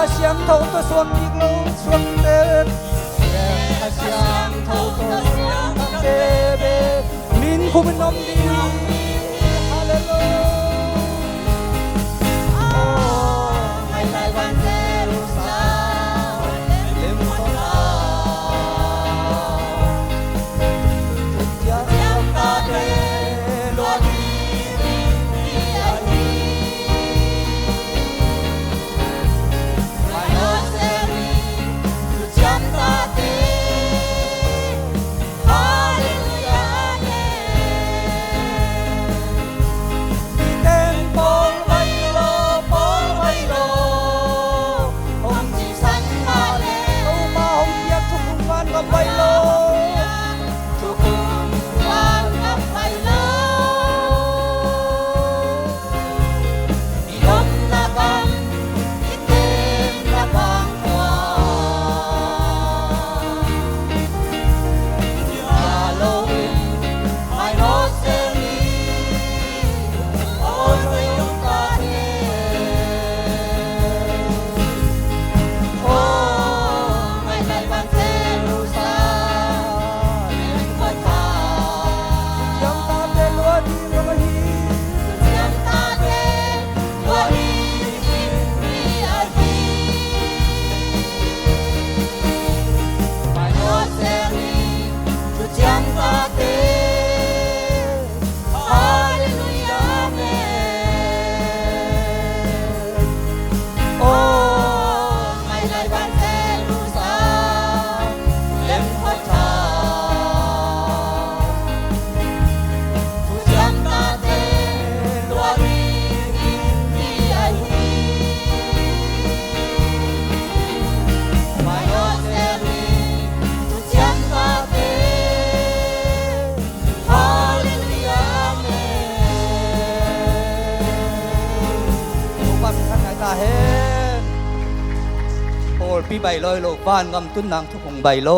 siam thâu to suam nhịp lâu suam tê siam thâu to suam tê bê min khu bên nom đi hallelujah ngày lạiวันเจรูซาเล็มของเราทุกอย่างตาเตลวดีปีใบลอยโลกบ้านงำตุ้นนางทุกของใบโล